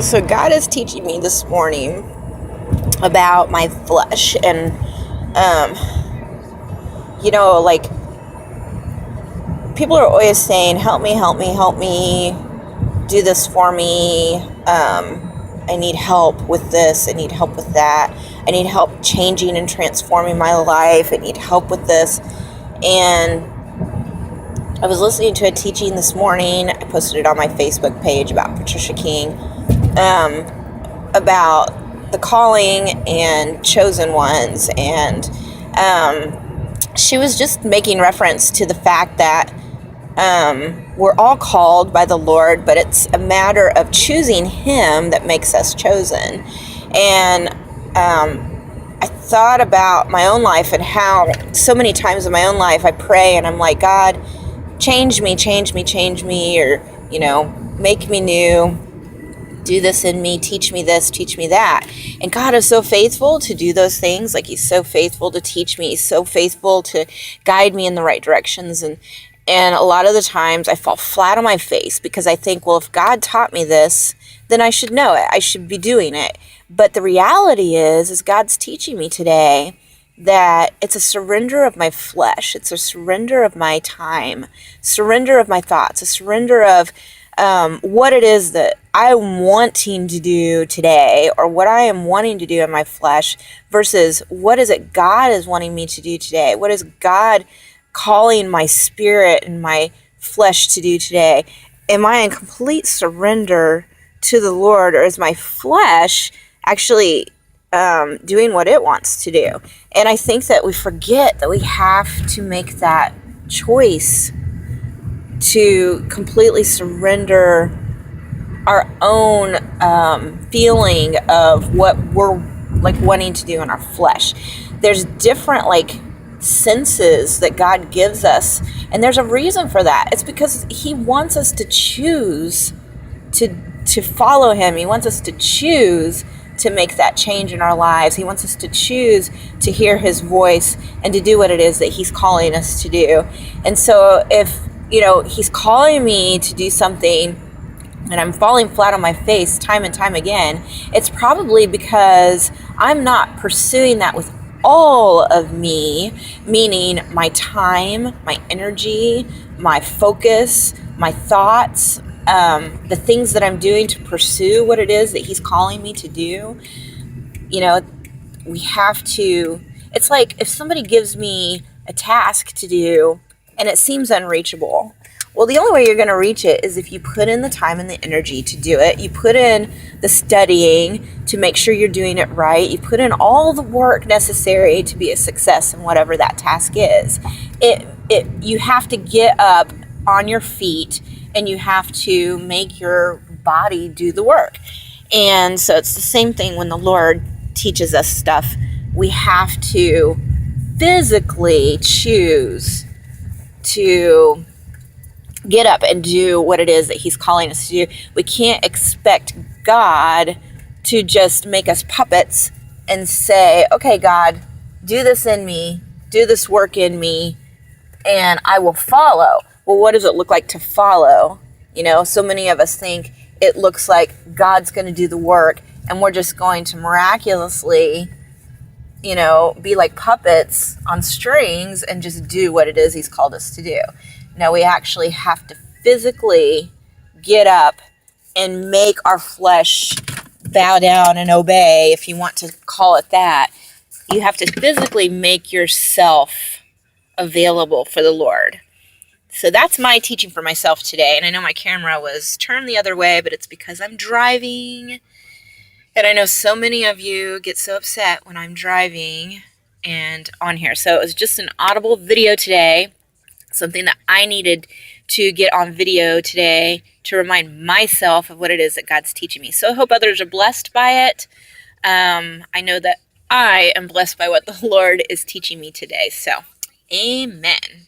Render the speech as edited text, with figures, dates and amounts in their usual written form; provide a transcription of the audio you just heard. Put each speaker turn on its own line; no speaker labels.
So God is teaching me this morning about my flesh, and like, people are always saying, help me, help me, help me, do this for me. I need help with this, I need help with that, I need help changing and transforming my life, I need help with this. And I was listening to a teaching this morning. I posted it on my Facebook page about Patricia King, about the calling and chosen ones. And she was just making reference to the fact that we're all called by the Lord, but it's a matter of choosing Him that makes us chosen. And I thought about my own life and how so many times in my own life I pray and I'm like, God, change me, or, make me new, do this in me, teach me this, teach me that. And God is so faithful to do those things. Like, He's so faithful to teach me. He's so faithful to guide me in the right directions. And a lot of the times I fall flat on my face because I think, well, if God taught me this, then I should know it. I should be doing it. But the reality is God's teaching me today that it's a surrender of my flesh. It's a surrender of my time, surrender of my thoughts, a surrender of what it is that I'm wanting to do today, or what I am wanting to do in my flesh, versus what is it God is wanting me to do today? What is God calling my spirit and my flesh to do today? Am I in complete surrender to the Lord, or is my flesh actually doing what it wants to do? And I think that we forget that we have to make that choice to completely surrender our own feeling of what we're like wanting to do in our flesh. There's different senses that God gives us, and there's a reason for that. It's because He wants us to choose to follow Him. He wants us to choose to make that change in our lives. He wants us to choose to hear His voice and to do what it is that He's calling us to do. And so if He's calling me to do something and I'm falling flat on my face time and time again, it's probably because I'm not pursuing that with all of me, meaning my time, my energy, my focus, my thoughts, the things that I'm doing to pursue what it is that He's calling me to do. We have to, it's like if somebody gives me a task to do and it seems unreachable. Well, the only way you're going to reach it is if you put in the time and the energy to do it. You put in the studying to make sure you're doing it right. You put in all the work necessary to be a success in whatever that task is. You have to get up on your feet and you have to make your body do the work. And so it's the same thing when the Lord teaches us stuff. We have to physically choose to get up and do what it is that He's calling us to do. We can't expect God to just make us puppets and say, okay, God, do this in me, do this work in me, and I will follow. Well, what does it look like to follow? So many of us think it looks like God's going to do the work and we're just going to miraculously, be like puppets on strings and just do what it is He's called us to do. No, we actually have to physically get up and make our flesh bow down and obey, if you want to call it that. You have to physically make yourself available for the Lord. So that's my teaching for myself today. And I know my camera was turned the other way, but it's because I'm driving. And I know so many of you get so upset when I'm driving and on here. So it was just an audible video today, something that I needed to get on video today to remind myself of what it is that God's teaching me. So I hope others are blessed by it. I know that I am blessed by what the Lord is teaching me today. So, amen.